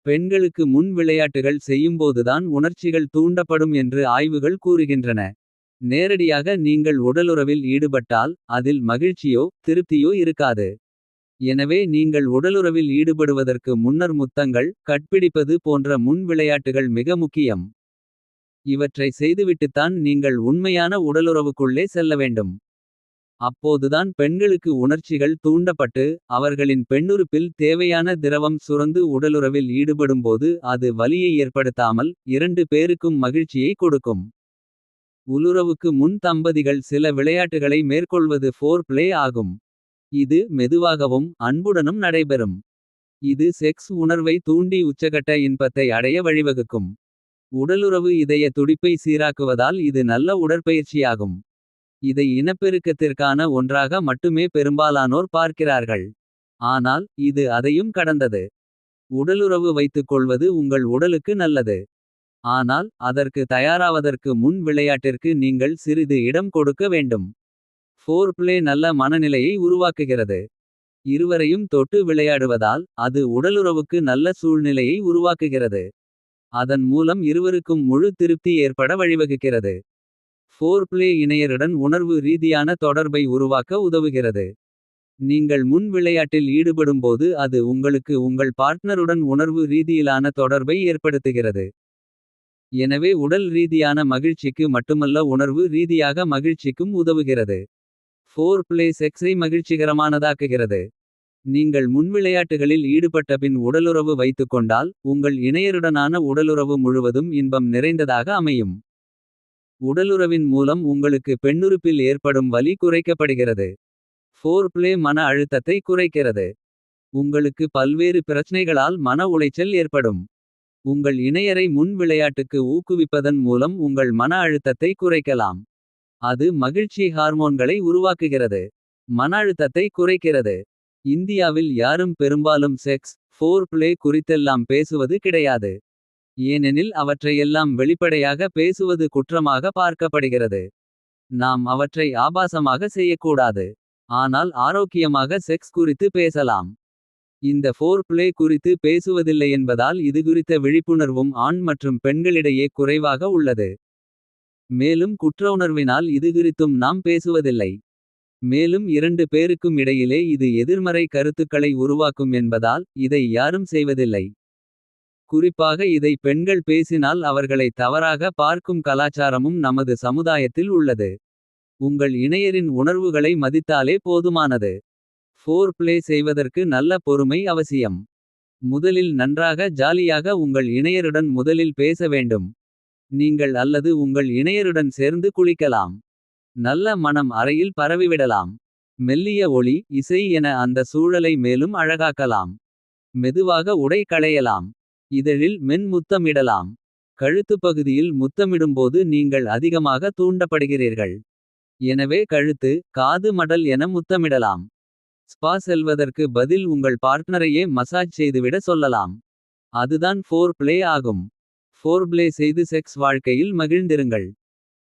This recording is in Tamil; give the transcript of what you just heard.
பெண்களுக்கு முன் விளையாட்டுகள் செய்யும்போதுதான் உணர்ச்சிகள் தூண்டப்படும் என்று ஆய்வுகள் கூறுகின்றன. நேரடியாக நீங்கள் உடலுறவில் ஈடுபட்டால் அதில் மகிழ்ச்சியோ திருப்தியோ இருக்காது. எனவே நீங்கள் உடலுறவில் ஈடுபடுவதற்கு முன்னர் முத்தங்கள் கட்பிடிப்பது போன்ற முன் விளையாட்டுகள் மிக முக்கியம். இவற்றை செய்துவிட்டுத்தான் நீங்கள் உண்மையான உடலுறவுக்குள்ளே செல்ல வேண்டும். அப்போதுதான் பெண்களுக்கு உணர்ச்சிகள் தூண்டப்பட்டு அவர்களின் பெண்ணுறுப்பில் தேவையான திரவம் சுரந்து உடலுறவில் ஈடுபடும்போது அது வலியை ஏற்படுத்தாமல் இரண்டு பேருக்கும் மகிழ்ச்சியை கொடுக்கும். உலுறவுக்கு முன் தம்பதிகள் சில விளையாட்டுகளை மேற்கொள்வது ஃபோர் பிளே ஆகும். இது மெதுவாகவும் அன்புடனும் நடைபெறும். இது செக்ஸ் உணர்வை தூண்டி உச்சகட்ட இன்பத்தை அடைய வழிவகுக்கும். உடலுறவு இதய துடிப்பை சீராக்குவதால் இது நல்ல உடற்பயிற்சியாகும். இதை இனப்பெருக்கத்திற்கான ஒன்றாக மட்டுமே பெரும்பாலானோர் பார்க்கிறார்கள். ஆனால் இது அதையும் கடந்தது. உடலுறவு வைத்துக் கொள்வது உங்கள் உடலுக்கு நல்லது. ஆனால் அதற்கு தயாராவதற்கு முன் விளையாட்டிற்கு நீங்கள் சிறிது இடம் கொடுக்க வேண்டும். ஃபோர் பிளே நல்ல மனநிலையை உருவாக்குகிறது. இருவரையும் தொட்டு விளையாடுவதால் அது உடலுறவுக்கு நல்ல சூழ்நிலையை உருவாக்குகிறது. அதன் மூலம் இருவருக்கும் முழு திருப்தி ஏற்பட வழிவகுக்கிறது. ஃபோர் பிளே இணையருடன் உணர்வு ரீதியான தொடர்பை உருவாக்க உதவுகிறது. நீங்கள் முன் விளையாட்டில் ஈடுபடும்போது அது உங்களுக்கு உங்கள் பார்ட்னருடன் உணர்வு ரீதியிலான தொடர்பை ஏற்படுத்துகிறது. எனவே உடல் ரீதியான மகிழ்ச்சிக்கு மட்டுமல்ல உணர்வு ரீதியாக மகிழ்ச்சிக்கும் உதவுகிறது. ஃபோர் பிளே செக்ஸை மகிழ்ச்சிகரமானதாக்குகிறது. நீங்கள் முன்விளையாட்டுகளில் ஈடுபட்டபின் உடலுறவு வைத்துக்கொண்டால் உங்கள் இணையருடனான உடலுறவு முழுவதும் இன்பம் நிறைந்ததாக அமையும். உடலுறவின் மூலம் உங்களுக்கு பெண்ணுறுப்பில் ஏற்படும் வலி குறைக்கப்படுகிறது. ஃபோர் பிளே மன அழுத்தத்தை குறைக்கிறது. உங்களுக்கு பல்வேறு பிரச்சனைகளால் மன உளைச்சல் ஏற்படும். உங்கள் இணையரை முன் விளையாட்டுக்கு ஊக்குவிப்பதன் மூலம் உங்கள் மன அழுத்தத்தை குறைக்கலாம். அது மகிழ்ச்சி ஹார்மோன்களை உருவாக்குகிறது. மன அழுத்தத்தை குறைக்கிறது. இந்தியாவில் யாரும் பெரும்பாலும் செக்ஸ் ஃபோர் பிளே குறித்தெல்லாம் பேசுவது கிடையாது. ஏனெனில் அவற்றையெல்லாம் வெளிப்படையாக பேசுவது குற்றமாக பார்க்கப்படுகிறது. நாம் அவற்றை ஆபாசமாக செய்யக்கூடாது. ஆனால் ஆரோக்கியமாக செக்ஸ் குறித்து பேசலாம். இந்த ஃபோர் பிளே குறித்து பேசுவதில்லை என்பதால் இதுகுறித்த விழிப்புணர்வும் ஆண் மற்றும் பெண்களிடையே குறைவாக உள்ளது. மேலும் குற்ற உணர்வினால் இதுகுறித்தும் நாம் பேசுவதில்லை. மேலும் இரண்டு பேருக்கும் இடையிலே இது எதிர்மறை கருத்துக்களை உருவாக்கும் என்பதால் இதை யாரும் செய்வதில்லை. குறிப்பாக இதை பெண்கள் பேசினால் அவர்களை தவறாக பார்க்கும் கலாச்சாரமும் நமது சமுதாயத்தில் உள்ளது. உங்கள் இணையரின் உணர்வுகளை மதித்தாலே போதுமானது. ஃபோர் பிளே செய்வதற்கு நல்ல பொறுமை அவசியம். முதலில் நன்றாக ஜாலியாக உங்கள் இணையருடன் முதலில் பேச வேண்டும். நீங்கள் அல்லது உங்கள் இணையருடன் சேர்ந்து குளிக்கலாம். நல்ல மனம் அறையில் பரவிவிடலாம். மெல்லிய ஒளி இசை என அந்த சூழலை மேலும் அழகாக்கலாம். மெதுவாக உடை களையலாம். இதழில் மென் முத்தமிடலாம். கழுத்து பகுதியில் முத்தமிடும்போது நீங்கள் அதிகமாக தூண்டப்படுகிறீர்கள். எனவே கழுத்து காது மடல் என முத்தமிடலாம். ஸ்பா செல்வதற்கு பதில் உங்கள் பார்ட்னரையே மசாஜ் செய்துவிட சொல்லலாம். அதுதான் ஃபோர் பிளே ஆகும். ஃபோர் பிளே செய்து செக்ஸ் வாழ்க்கையில் மகிழ்ந்திருங்கள்.